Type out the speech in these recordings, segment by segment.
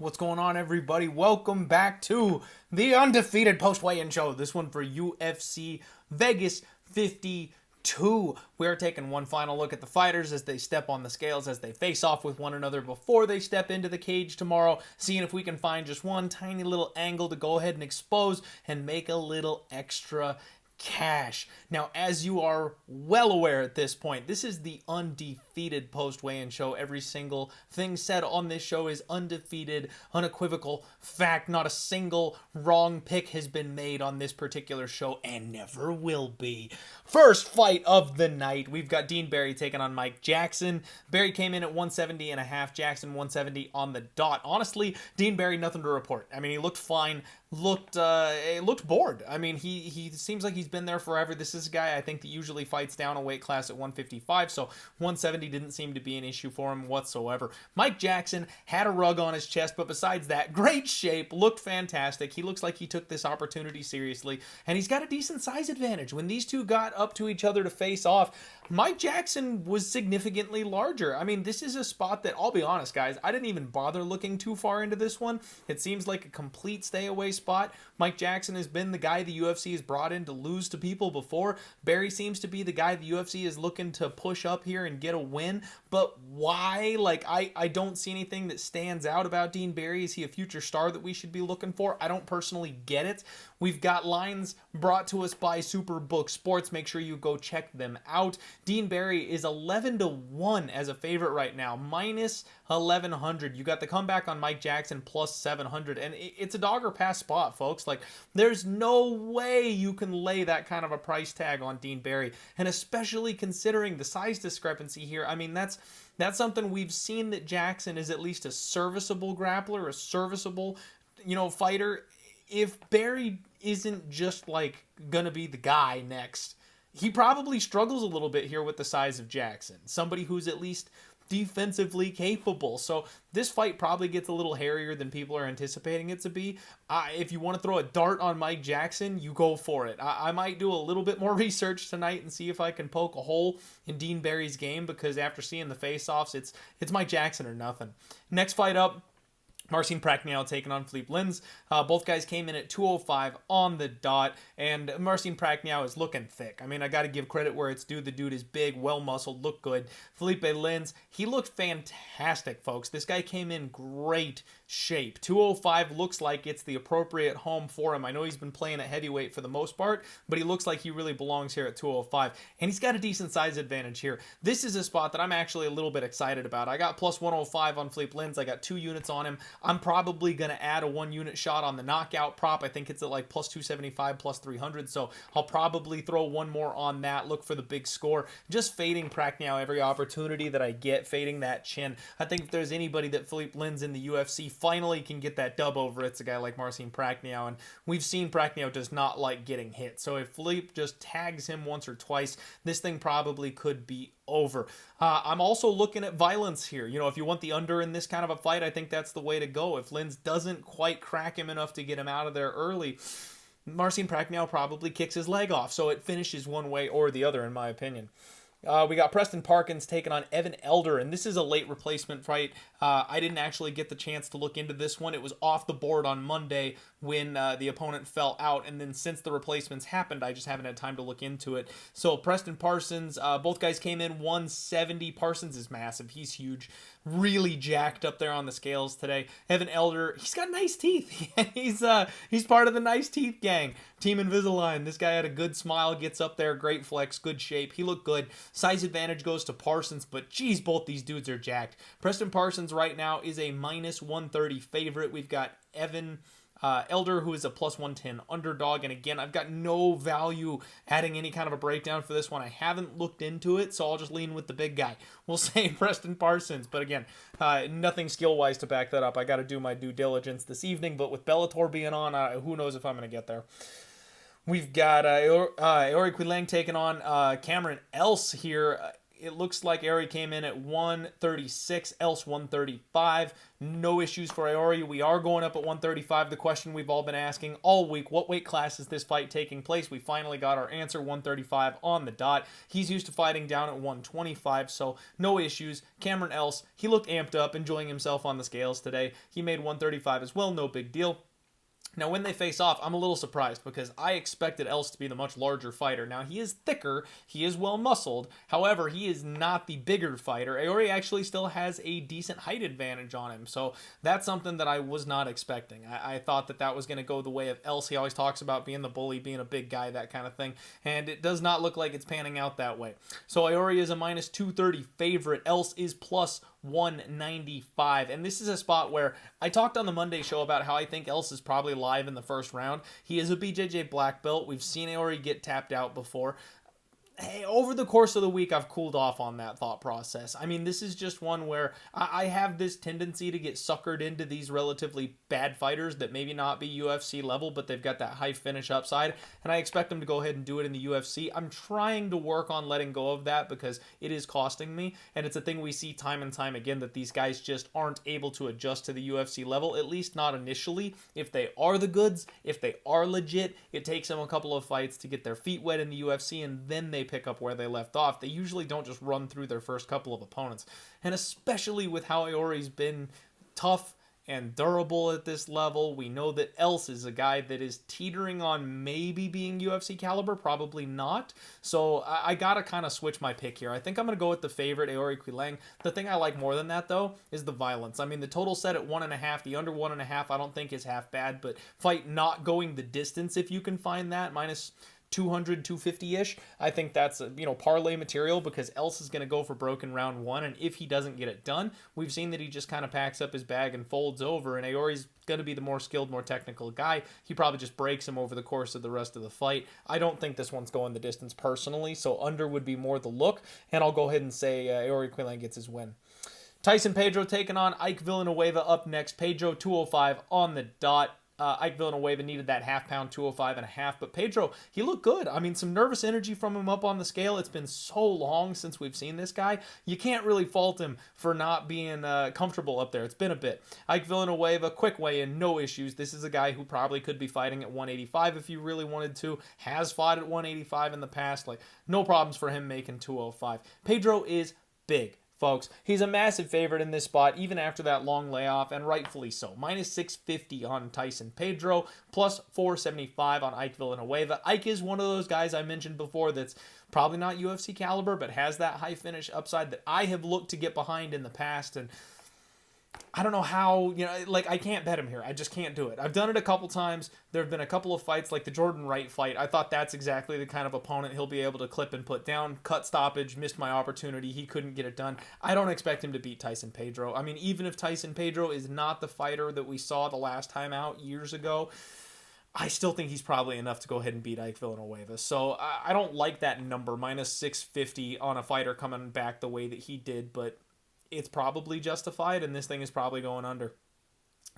What's going on, everybody? Welcome back to the Undefeated Post-Weigh-In Show. This one for UFC Vegas 52. We're taking one final look at the fighters as they step on the scales, as they face off with one another before they step into the cage tomorrow, seeing if we can find just one tiny little angle to go ahead and expose and make a little extra cash. Now, as you are well aware at this point, this is the Undefeated Post-Weigh-In Show. Every single thing said on this show is undefeated, unequivocal fact. Not a single wrong pick has been made on this particular show and never will be. First fight of the night, we've got Dean Barry taking on Mike Jackson. Barry came in at 170.5, Jackson 170 on the dot. Honestly, Dean Barry, nothing to report. I mean, he looked fine, looked bored. I mean, he seems like he's been there forever. This is a guy I think that usually fights down a weight class at 155, so 170 didn't seem to be an issue for him whatsoever. Mike Jackson had a rug on his chest, but besides that, great shape, looked fantastic. He looks like he took this opportunity seriously, and he's got a decent size advantage. When these two got up to each other to face off, Mike Jackson was significantly larger. I mean, this is a spot that, I'll be honest, guys, I didn't even bother looking too far into this one. It seems like a complete stay away spot. Mike Jackson has been the guy the UFC has brought in to lose to people before. Barry seems to be the guy the UFC is looking to push up here and get a win. But why? Like, I don't see anything that stands out about Dean Barry. Is he a future star that we should be looking for? I don't personally get it. We've got lines brought to us by Superbook Sports. Make sure you go check them out. Dean Barry is 11-1 as a favorite right now, minus 1100. You got the comeback on Mike Jackson plus 700, and it's a dog or pass spot, folks. Like, there's no way you can lay that kind of a price tag on Dean Barry, and especially considering the size discrepancy here. I mean, that's something we've seen, that Jackson is at least a serviceable grappler, a serviceable, fighter. If Barry isn't just like gonna be the guy next, he probably struggles a little bit here with the size of Jackson, somebody who's at least defensively capable. So this fight probably gets a little hairier than people are anticipating it to be. If you want to throw a dart on Mike Jackson, you go for it. I might do a little bit more research tonight and see if I can poke a hole in Dean Barry's game, because after seeing the face-offs, it's Mike Jackson or nothing. Next fight up, Marcin Prachnio taking on Philippe Lins. Both guys came in at 205 on the dot, and Marcin Prachnio is looking thick. I mean, I got to give credit where it's due. The dude is big, well-muscled, looked good. Philippe Lins, he looked fantastic, folks. This guy came in great shape. 205 looks like it's the appropriate home for him. I know he's been playing at heavyweight for the most part, but he looks like he really belongs here at 205, and he's got a decent size advantage here. This is a spot that I'm actually a little bit excited about. I got plus 105 on Philippe Lins. I got 2 units on him. I'm probably going to add a 1 unit shot on the knockout prop. I think it's at like plus 275, plus 300. So I'll probably throw one more on that. Look for the big score. Just fading Prachnio every opportunity that I get, fading that chin. I think if there's anybody that Philippe Lins in the UFC finally can get that dub over, it's a guy like Marcin Prachnio. And we've seen Prachnio does not like getting hit. So if Philippe just tags him once or twice, this thing probably could be over. I'm also looking at violence here. If you want the under in this kind of a fight, I think that's the way to go. If Lins doesn't quite crack him enough to get him out of there early, Marcin Prachnio probably kicks his leg off. So it finishes one way or the other, in my opinion. We got Preston Parkins taking on Evan Elder, and this is a late replacement fight. I didn't actually get the chance to look into this one. It was off the board on Monday when the opponent fell out, and then since the replacements happened, I just haven't had time to look into it. So Preston Parsons, both guys came in 170. Parsons is massive. He's huge. Really jacked up there on the scales today. Evan Elder, he's got nice teeth. He's part of the nice teeth gang. Team Invisalign. This guy had a good smile, gets up there, great flex, good shape. He looked good. Size advantage goes to Parsons, but geez, both these dudes are jacked. Preston Parsons right now is a minus 130 favorite. We've got Evan Elder, who is a plus 110 underdog. And again, I've got no value adding any kind of a breakdown for this one. I haven't looked into it, so I'll just lean with the big guy. We'll say Preston Parsons. But again, nothing skill-wise to back that up. I got to do my due diligence this evening. But with Bellator being on, who knows if I'm going to get there. We've got Ori Quilang taking on Cameron Else here. it looks like Aori came in at 136, else 135. No issues for Aori. We are going up at 135. The question we've all been asking all week, what weight class is this fight taking place? We finally got our answer, 135 on the dot. He's used to fighting down at 125, so no issues. Cameron Else, he looked amped up, enjoying himself on the scales today. He made 135 as well, no big deal. Now, when they face off, I'm a little surprised because I expected Else to be the much larger fighter. Now, he is thicker, he is well-muscled, however, he is not the bigger fighter. Aori actually still has a decent height advantage on him, so that's something that I was not expecting. I thought that was going to go the way of Else. He always talks about being the bully, being a big guy, that kind of thing, and it does not look like it's panning out that way. So Aori is a minus 230 favorite. Else is plus 195, and this is a spot where I talked on the Monday show about how I think Else is probably live in the first round. He is a BJJ black belt. We've seen Aori get tapped out before. Hey, over the course of the week, I've cooled off on that thought process. I mean, this is just one where I have this tendency to get suckered into these relatively bad fighters that maybe not be UFC level, but they've got that high finish upside, and I expect them to go ahead and do it in the UFC. I'm trying to work on letting go of that because it is costing me, and it's a thing we see time and time again that these guys just aren't able to adjust to the UFC level, at least not initially. If they are the goods, if they are legit, it takes them a couple of fights to get their feet wet in the UFC, and then they pick up where they left off. They usually don't just run through their first couple of opponents. And especially with how Aori's been tough and durable at this level, we know that Else is a guy that is teetering on maybe being UFC caliber, probably not. So I gotta kind of switch my pick here. I think I'm gonna go with the favorite, Aori Quiñonez. The thing I like more than that, though, is the violence. I mean, the total set at 1.5, the under 1.5, I don't think is half bad, but fight not going the distance, if you can find that, minus 200, 250-ish. I think that's, parlay material because Else is going to go for broken round one, and if he doesn't get it done, we've seen that he just kind of packs up his bag and folds over, and Aori's going to be the more skilled, more technical guy. He probably just breaks him over the course of the rest of the fight. I don't think this one's going the distance personally, so under would be more the look, and I'll go ahead and say Aori Quiñonez gets his win. Tyson Pedro taking on Ike Villanueva up next. Pedro 205 on the dot. Ike Villanueva needed that half-pound, 205.5, but Pedro, he looked good. I mean, some nervous energy from him up on the scale. It's been so long since we've seen this guy. You can't really fault him for not being comfortable up there. It's been a bit. Ike Villanueva, quick weigh-in, no issues. This is a guy who probably could be fighting at 185 if you really wanted to. Has fought at 185 in the past. No problems for him making 205. Pedro is big, folks. He's a massive favorite in this spot, even after that long layoff, and rightfully so. Minus 650 on Tyson Pedro, plus 475 on Ike Villanueva. Ike is one of those guys I mentioned before that's probably not UFC caliber, but has that high finish upside that I have looked to get behind in the past, and I don't know how, I can't bet him here. I just can't do it. I've done it a couple times. There have been a couple of fights, like the Jourdain Wright fight. I thought that's exactly the kind of opponent he'll be able to clip and put down. Cut stoppage, missed my opportunity. He couldn't get it done. I don't expect him to beat Tyson Pedro. I mean, even if Tyson Pedro is not the fighter that we saw the last time out years ago, I still think he's probably enough to go ahead and beat Ike Villanueva. So I don't like that number, minus 650 on a fighter coming back the way that he did, but it's probably justified, and this thing is probably going under.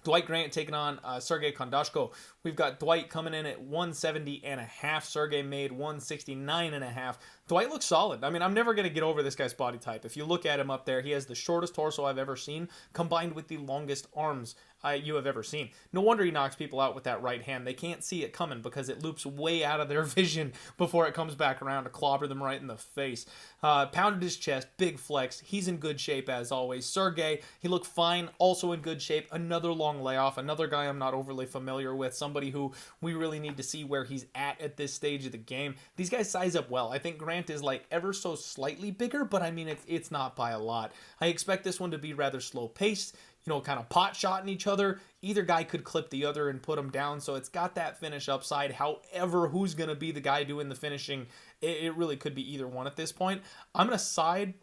Dwight Grant taking on Sergey Kondashko. We've got Dwight coming in at 170.5. Sergey made 169.5. Dwight looks solid. I mean, I'm never going to get over this guy's body type. If you look at him up there, he has the shortest torso I've ever seen, combined with the longest arms you have ever seen. No wonder he knocks people out with that right hand. They can't see it coming because it loops way out of their vision before it comes back around to clobber them right in the face. Pounded his chest, big flex. He's in good shape as always. Sergey, he looked fine, also in good shape. Another long layoff, another guy I'm not overly familiar with, somebody who we really need to see where he's at this stage of the game. These guys size up well. I think Grant is ever so slightly bigger, but I mean, it's not by a lot. I expect this one to be rather slow paced, kind of pot shotting each other. Either guy could clip the other and put them down, so it's got that finish upside. However, who's going to be the guy doing the finishing, it really could be either one at this point. I'm going to side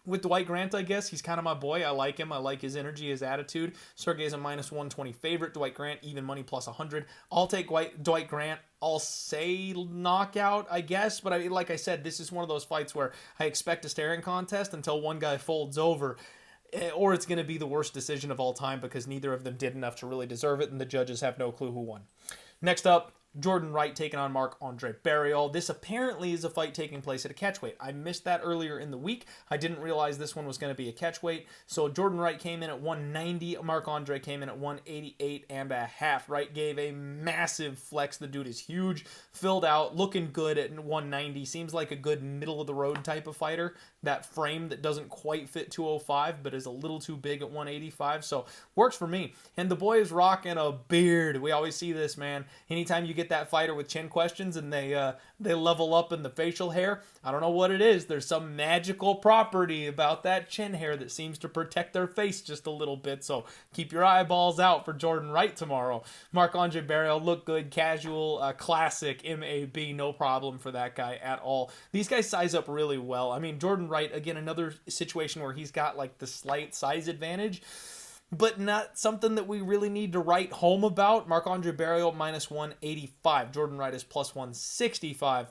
with Dwight Grant, I guess. He's kind of my boy. I like him. I like his energy, his attitude. Sergey's a minus 120 favorite. Dwight Grant, even money, plus 100. I'll take Dwight Grant. I'll say knockout, I guess. But like I said, this is one of those fights where I expect a staring contest until one guy folds over, or it's going to be the worst decision of all time because neither of them did enough to really deserve it, and the judges have no clue who won. Next up, Jourdain Wright taking on Marc-Andre Barriault. This apparently is a fight taking place at a catchweight. I missed that earlier in the week. I didn't realize this one was going to be a catchweight. So Jourdain Wright came in at 190. Marc-Andre came in at 188.5. Wright gave a massive flex. The dude is huge, filled out, looking good at 190. Seems like a good middle of the road type of fighter. That frame that doesn't quite fit 205, but is a little too big at 185. So works for me. And the boy is rocking a beard. We always see this, man. Anytime you get that fighter with chin questions and they level up in the facial hair, I don't know what it is. There's some magical property about that chin hair that seems to protect their face just a little bit. So keep your eyeballs out for Jourdain Wright tomorrow. Marc-Andre Barriault looked good, casual, classic MAB, no problem for that guy at all. These guys size up really well. I mean, Jourdain Wright, again, another situation where he's got like the slight size advantage, but not something that we really need to write home about. Marc-Andre Barriault minus 185. Jourdain Wright is plus 165.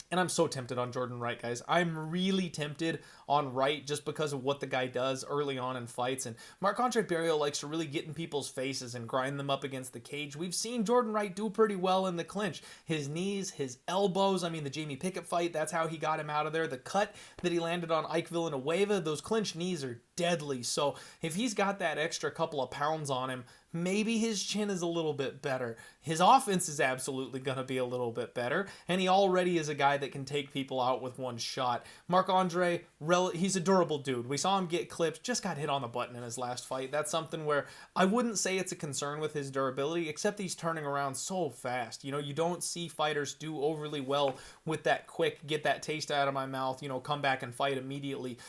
And I'm so tempted on Jourdain Wright, guys. I'm really tempted on Wright just because of what the guy does early on in fights. And Marc-Andre Barriault likes to really get in people's faces and grind them up against the cage. We've seen Jourdain Wright do pretty well in the clinch. His knees, his elbows. I mean, the Jamie Pickett fight, that's how he got him out of there. The cut that he landed on Ike Villanueva, those clinch knees are deadly. So if he's got that extra couple of pounds on him, maybe his chin is a little bit better. His offense is absolutely going to be a little bit better. And he already is a guy that can take people out with one shot. Marc-Andre, he's a durable dude. We saw him get clipped, just got hit on the button in his last fight. That's something where I wouldn't say it's a concern with his durability, except he's turning around so fast. You know, you don't see fighters do overly well with that quick, get that taste out of my mouth, you know, come back and fight immediately.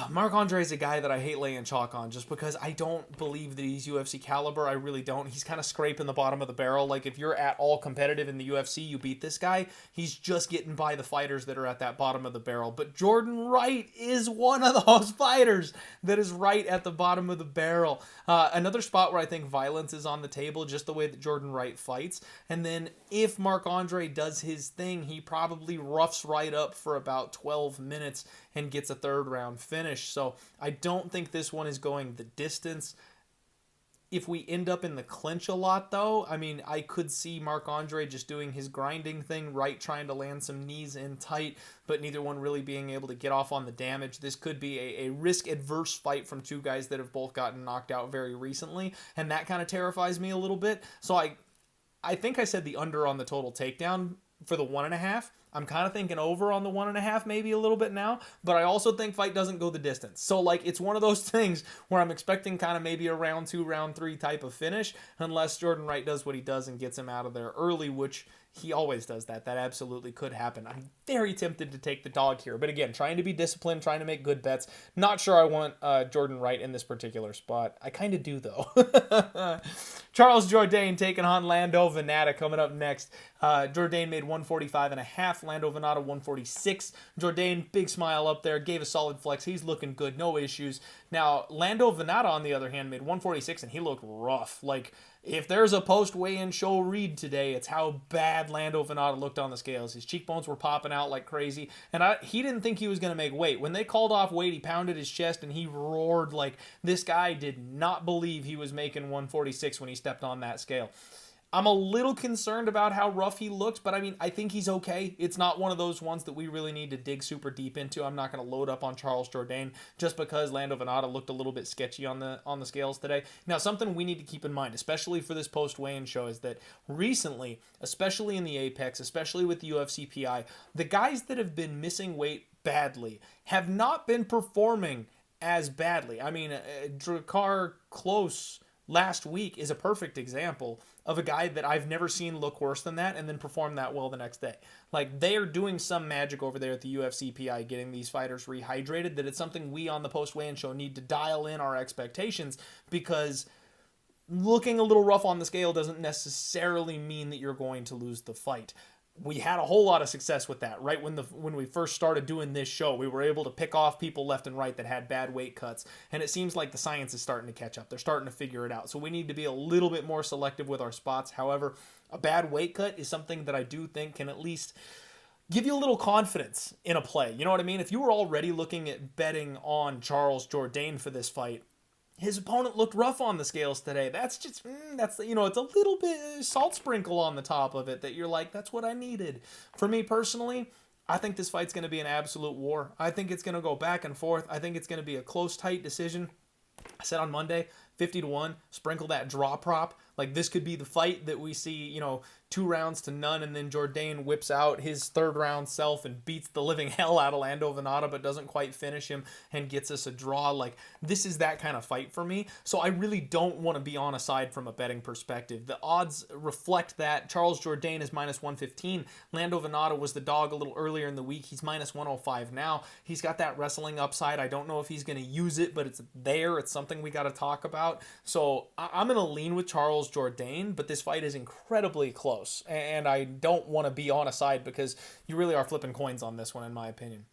Marc-Andre is a guy that I hate laying chalk on just because I don't believe that he's UFC caliber. I really don't. He's kind of scraping the bottom of the barrel. Like, if you're at all competitive in the UFC, you beat this guy. He's just getting by the fighters that are at that bottom of the barrel. But Jourdain Wright is one of those fighters that is right at the bottom of the barrel. Another spot where I think violence is on the table, just the way that Jourdain Wright fights. And then if Marc-Andre does his thing, he probably roughs Wright up for about 12 minutes and gets a third round finish. So I don't think this one is going the distance. If we end up in the clinch a lot, though, I mean, I could see Marc-Andre just doing his grinding thing, Wright trying to land some knees in tight, but neither one really being able to get off on the damage. This could be a risk-adverse fight from two guys that have both gotten knocked out very recently, and that kind of terrifies me a little bit. So I think I said the under on the total takedown for the 1.5. I'm kind of thinking over on the 1.5 maybe a little bit now, but I also think fight doesn't go the distance. So, like, it's one of those things where I'm expecting kind of maybe a round 2, round 3 type of finish, unless Jourdain Wright does what he does and gets him out of there early, which he always does that. That absolutely could happen. I'm very tempted to take the dog here, but again, trying to be disciplined, trying to make good bets. Not sure I want Jourdain Wright in this particular spot. I kind of do, though. Charles Jourdain taking on Lando Vannata coming up next. Jourdain made 145.5. Lando Vannata 146. Jourdain, big smile up there, gave a solid flex. He's looking good, no issues. Now, Lando Vannata, on the other hand, made 146, and he looked rough. Like, if there's a post-weigh-in show read today, it's how bad Lando Vannata looked on the scales. His cheekbones were popping out like crazy, and he didn't think he was going to make weight. When they called off weight, he pounded his chest, and he roared like this guy did not believe he was making 146 when he stepped on that scale. I'm a little concerned about how rough he looks, but I mean, I think he's okay. It's not one of those ones that we really need to dig super deep into. I'm not going to load up on Charles Jourdain just because Lando Vannata looked a little bit sketchy on the scales today. Now, something we need to keep in mind, especially for this post-weigh-in show, is that recently, especially in the Apex, especially with the UFC PI, the guys that have been missing weight badly have not been performing as badly. I mean, Drakkar Klose last week is a perfect example of a guy that I've never seen look worse than that and then perform that well the next day. Like, they are doing some magic over there at the UFC PI, getting these fighters rehydrated, that it's something we on the post-weigh-in show need to dial in our expectations, because looking a little rough on the scale doesn't necessarily mean that you're going to lose the fight. We had a whole lot of success with that, right? When we first started doing this show, we were able to pick off people left and right that had bad weight cuts, and it seems like the science is starting to catch up. They're starting to figure it out. So we need to be a little bit more selective with our spots. However, a bad weight cut is something that I do think can at least give you a little confidence in a play. You know what I mean? If you were already looking at betting on Charles Jourdain for this fight, His opponent looked rough on the scales today. That's just, it's a little bit salt sprinkle on the top of it that you're like, that's what I needed. For me personally, I think this fight's going to be an absolute war. I think it's going to go back and forth. I think it's going to be a close, tight decision. I said on Monday, 50-1, sprinkle that draw prop. Like, this could be the fight that we see, 2 rounds to none, and then Jourdain whips out his third round self and beats the living hell out of Vannata, but doesn't quite finish him and gets us a draw. Like, this is that kind of fight for me. So I really don't want to be on a side from a betting perspective. The odds reflect that. Charles Jourdain is minus 115. Vannata was the dog a little earlier in the week. He's minus 105 now. He's got that wrestling upside. I don't know if he's going to use it, but it's there. It's something we got to talk about. So I'm going to lean with Charles Jourdain, but this fight is incredibly close. And I don't want to be on a side because you really are flipping coins on this one, in my opinion.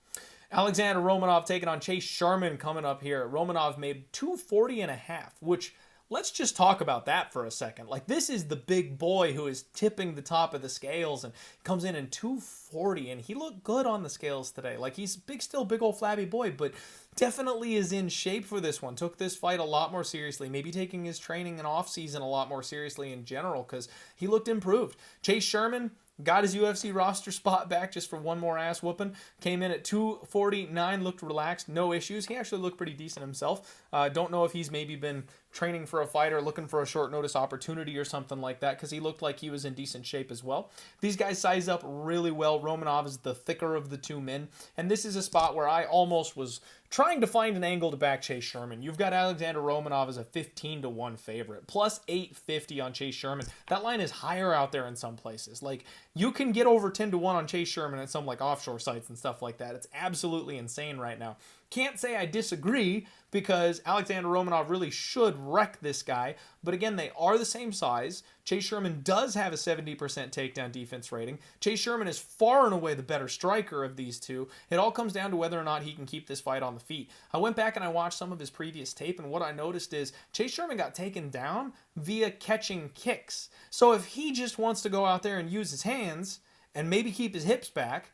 Alexander Romanov taking on Chase Sherman coming up here. Romanov made 240.5, which, let's just talk about that for a second. Like, this is the big boy who is tipping the top of the scales and comes in 240, and he looked good on the scales today. Like, he's still big old flabby boy, but definitely is in shape for this one. Took this fight a lot more seriously, maybe taking his training and off season a lot more seriously in general, because he looked improved. Chase Sherman got his UFC roster spot back just for one more ass whooping. Came in at 249, looked relaxed, no issues. He actually looked pretty decent himself. Don't know if he's maybe been training for a fight or looking for a short notice opportunity or something like that, because he looked like he was in decent shape as well. These guys size up really well. Romanov is the thicker of the two men, and this is a spot where I almost was trying to find an angle to back Chase Sherman. You've got Alexander Romanov as a 15-1 favorite, plus 850 on Chase Sherman. That line is higher out there in some places. Like, you can get over 10-1 on Chase Sherman at some like offshore sites and stuff like that. It's absolutely insane right now. Can't say I disagree, because Alexander Romanov really should wreck this guy. But again, they are the same size. Chase Sherman does have a 70% takedown defense rating. Chase Sherman is far and away the better striker of these two. It all comes down to whether or not he can keep this fight on the feet. I went back and I watched some of his previous tape, and what I noticed is Chase Sherman got taken down via catching kicks. So if he just wants to go out there and use his hands and maybe keep his hips back,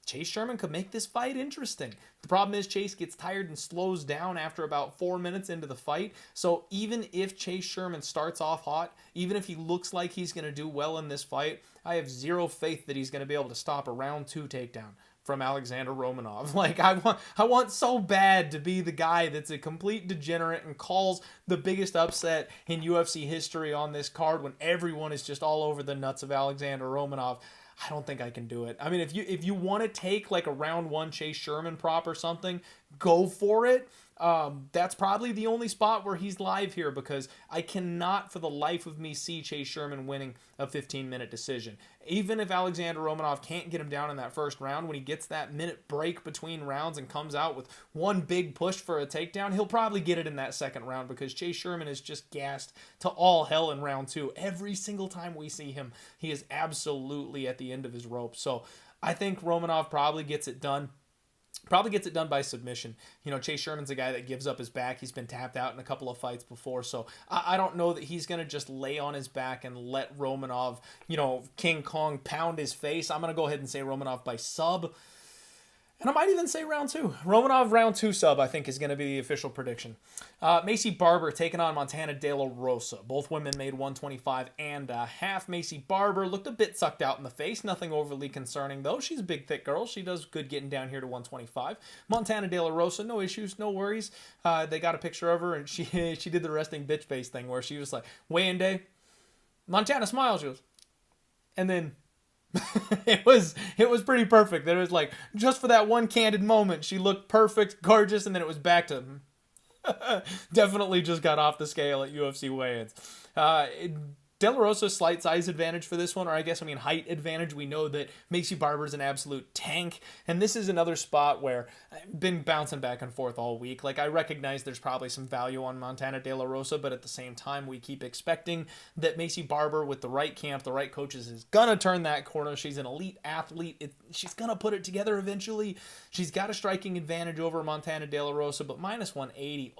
Chase Sherman could make this fight interesting. The problem is Chase gets tired and slows down after about 4 minutes into the fight. So even if Chase Sherman starts off hot, even if he looks like he's going to do well in this fight, I have zero faith that he's going to be able to stop a round 2 takedown from Alexander Romanov. Like, I want so bad to be the guy that's a complete degenerate and calls the biggest upset in UFC history on this card when everyone is just all over the nuts of Alexander Romanov. I don't think I can do it. I mean, if you want to take like a round 1 Chase Sherman prop or something, go for it. That's probably the only spot where he's live here, because I cannot for the life of me see Chase Sherman winning a 15-minute decision. Even if Alexander Romanov can't get him down in that first round, when he gets that minute break between rounds and comes out with one big push for a takedown, he'll probably get it in that second round, because Chase Sherman is just gassed to all hell in round 2. Every single time we see him, he is absolutely at the end of his rope. So I think Romanov probably gets it done. Probably gets it done by submission. Chase Sherman's a guy that gives up his back. He's been tapped out in a couple of fights before, so I don't know that he's going to just lay on his back and let Romanov, King Kong pound his face. I'm going to go ahead and say Romanov by sub. And I might even say round 2. Romanov round 2 sub, I think, is going to be the official prediction. Macy Barber taking on Montana De La Rosa. Both women made 125.5. Macy Barber looked a bit sucked out in the face. Nothing overly concerning, though. She's a big, thick girl. She does good getting down here to 125. Montana De La Rosa, no issues, no worries. They got a picture of her, and she did the resting bitch face thing where she was like, weigh-in day. Montana smiles, she goes. And then it was pretty perfect. There was like, just for that one candid moment, she looked perfect, gorgeous, and then it was back to definitely just got off the scale at UFC weigh-ins. De La Rosa's slight size advantage for this one, or height advantage. We know that Macy Barber's an absolute tank, and this is another spot where I've been bouncing back and forth all week. Like, I recognize there's probably some value on Montana De La Rosa, but at the same time, we keep expecting that Macy Barber, with the right camp, the right coaches, is gonna turn that corner. She's an elite athlete. She's gonna put it together eventually. She's got a striking advantage over Montana De La Rosa, but minus 180.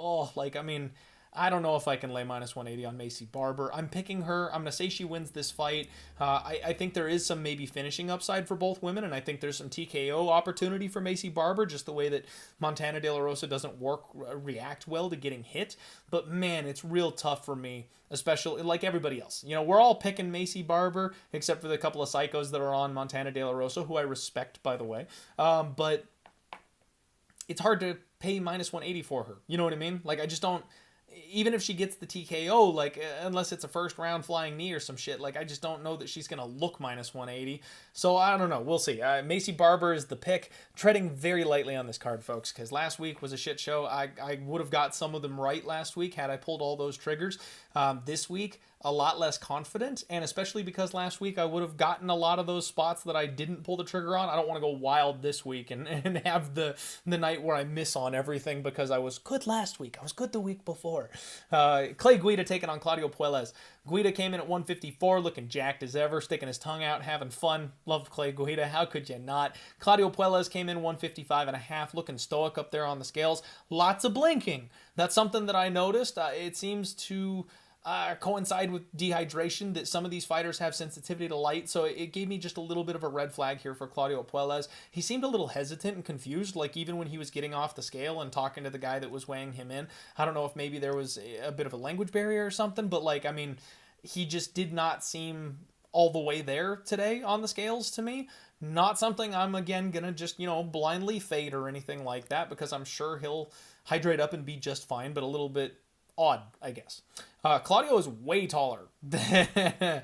I don't know if I can lay minus 180 on Maycee Barber. I'm picking her. I'm going to say she wins this fight. I think there is some maybe finishing upside for both women, and I think there's some TKO opportunity for Maycee Barber, just the way that Montana De La Rosa doesn't react well to getting hit. But man, it's real tough for me, especially like everybody else. You know, we're all picking Maycee Barber, except for the couple of psychos that are on Montana De La Rosa, who I respect, by the way. But it's hard to pay minus 180 for her. You know what I mean? Like, I just don't... Even if she gets the TKO, like, unless it's a first round flying knee or some shit, like, I just don't know that she's going to look minus 180. So I don't know. We'll see. Maycee Barber is the pick. Treading very lightly on this card, folks, because last week was a shit show. I would have got some of them right last week had I pulled all those triggers. This week, a lot less confident, and especially because last week I would have gotten a lot of those spots that I didn't pull the trigger on. I don't want to go wild this week and have the night where I miss on everything because I was good last week. I was good the week before. Clay Guida taking on Claudio Puelles. Guida came in at 154, looking jacked as ever, sticking his tongue out, having fun. Love Clay Guida. How could you not? Claudio Puelles came in 155.5, looking stoic up there on the scales. Lots of blinking. That's something that I noticed. It seems to... coincide with dehydration, that some of these fighters have sensitivity to light, so it gave me just a little bit of a red flag here for Claudio Puelles. He seemed a little hesitant and confused, like even when he was getting off the scale and talking to the guy that was weighing him in. I don't know if maybe there was a bit of a language barrier or something, but like, I mean, he just did not seem all the way there today on the scales to me. Not something I'm, again, gonna just, you know, blindly fade or anything like that, because I'm sure he'll hydrate up and be just fine, but a little bit odd, I guess. Claudio is way taller. Claudio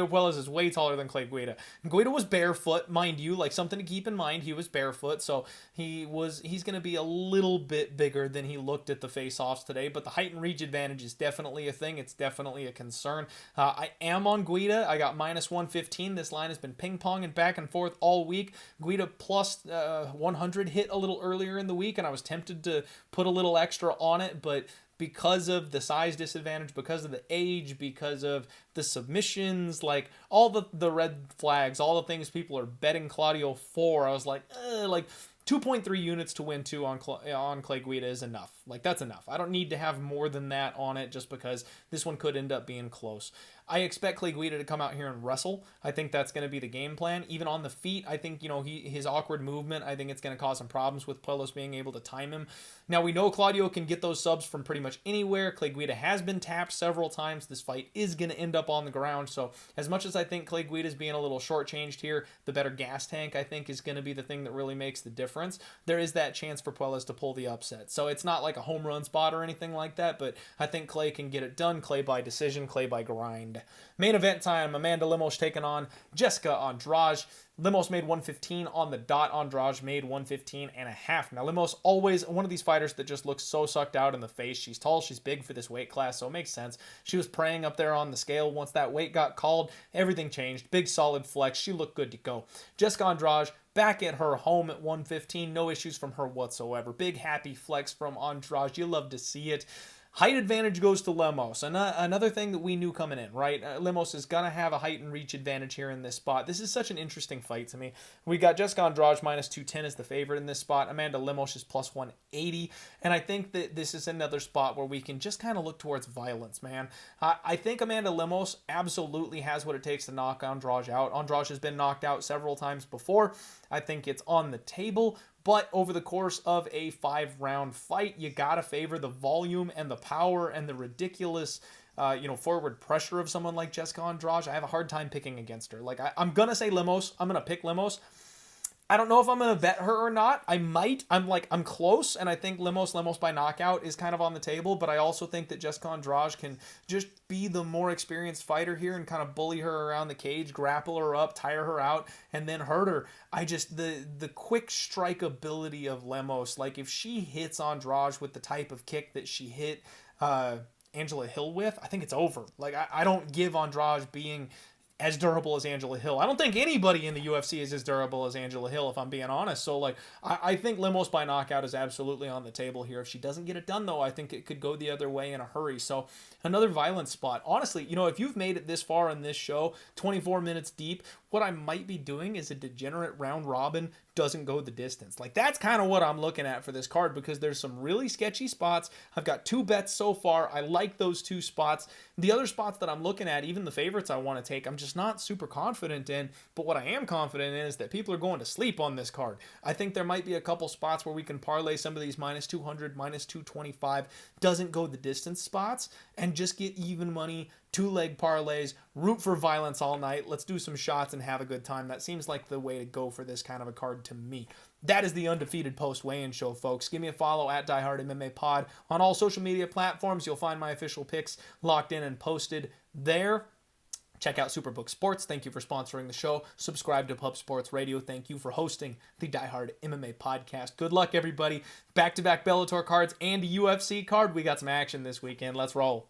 Puelles is way taller than Clay Guida. Guida was barefoot, mind you, like something to keep in mind. He was barefoot, so he's going to be a little bit bigger than he looked at the face-offs today, but the height and reach advantage is definitely a thing. It's definitely a concern. I am on Guida. I got minus 115. This line has been ping-ponging back and forth all week. Guida plus 100 hit a little earlier in the week, and I was tempted to put a little extra on it, but because of the size disadvantage, because of the age, because of the submissions, like all the red flags, all the things people are betting Claudio for, I was like 2.3 units to win two on Clay Guida is enough. Like, that's enough. I don't need to have more than that on it just because this one could end up being close. I expect Clay Guida to come out here and wrestle. I think that's going to be the game plan. Even on the feet, I think, you know, his awkward movement, I think it's going to cause some problems with Puelles being able to time him. Now, we know Claudio can get those subs from pretty much anywhere. Clay Guida has been tapped several times. This fight is going to end up on the ground. So as much as I think Clay Guida is being a little shortchanged here, the better gas tank, I think, is going to be the thing that really makes the difference. There is that chance for Puelles to pull the upset. So it's not like a home run spot or anything like that, but I think Clay can get it done. Clay by decision, Clay by grind. Main event time, Amanda Lemos taking on Jessica Andrade. Lemos made 115 on the dot. Andrade made 115.5. Now, Lemos, always one of these fighters that just looks so sucked out in the face. She's tall, she's big for this weight class, so it makes sense. She was praying up there on the scale. Once that weight got called, everything changed. Big, solid flex. She looked good to go. Jessica Andrade, back at her home at 115. No issues from her whatsoever. Big, happy flex from Andrade. You love to see it. Height advantage goes to Lemos. Another thing that we knew coming in, right? Lemos is going to have a height and reach advantage here in this spot. This is such an interesting fight to me. We got Jessica Andrade minus 210 as the favorite in this spot. Amanda Lemos is plus 180. And I think that this is another spot where we can just kind of look towards violence, man. I think Amanda Lemos absolutely has what it takes to knock Andrade out. Andrade has been knocked out several times before. I think it's on the table. But over the course of a 5-round fight, you gotta favor the volume and the power and the ridiculous, forward pressure of someone like Jessica Andrade. I have a hard time picking against her. Like, I'm gonna say Lemos. I'm gonna pick Lemos. I don't know if I'm going to bet her or not. I might. I'm close, and I think Lemos by knockout is kind of on the table, but I also think that Jessica Andrade can just be the more experienced fighter here and kind of bully her around the cage, grapple her up, tire her out, and then hurt her. The quick strike ability of Lemos, like if she hits Andrade with the type of kick that she hit Angela Hill with, I think it's over. Like, I don't give Andrade being as durable as Angela Hill. I don't think anybody in the UFC is as durable as Angela Hill, if I'm being honest. So, like, I think Lemos by knockout is absolutely on the table here. If she doesn't get it done, though, I think it could go the other way in a hurry. So, another violent spot. Honestly, if you've made it this far in this show, 24 minutes deep, what I might be doing is a degenerate round robin doesn't go the distance. Like, that's kind of what I'm looking at for this card, because there's some really sketchy spots. I've got 2 bets so far. I like those 2 spots. The other spots that I'm looking at, even the favorites I want to take, I'm just not super confident in. But what I am confident in is that people are going to sleep on this card. I think there might be a couple spots where we can parlay some of these minus 200, minus 225, doesn't go the distance spots, and just get even money, 2-leg parlays, root for violence all night. Let's do some shots and have a good time. That seems like the way to go for this kind of a card to me. That is the Undefeated Post Weigh-In Show, folks. Give me a follow at DieHard MMA Pod on all social media platforms. You'll find my official picks locked in and posted there. Check out Superbook Sports. Thank you for sponsoring the show. Subscribe to Pub Sports Radio. Thank you for hosting the Die Hard MMA podcast. Good luck, everybody. Back-to-back Bellator cards and a UFC card. We got some action this weekend. Let's roll.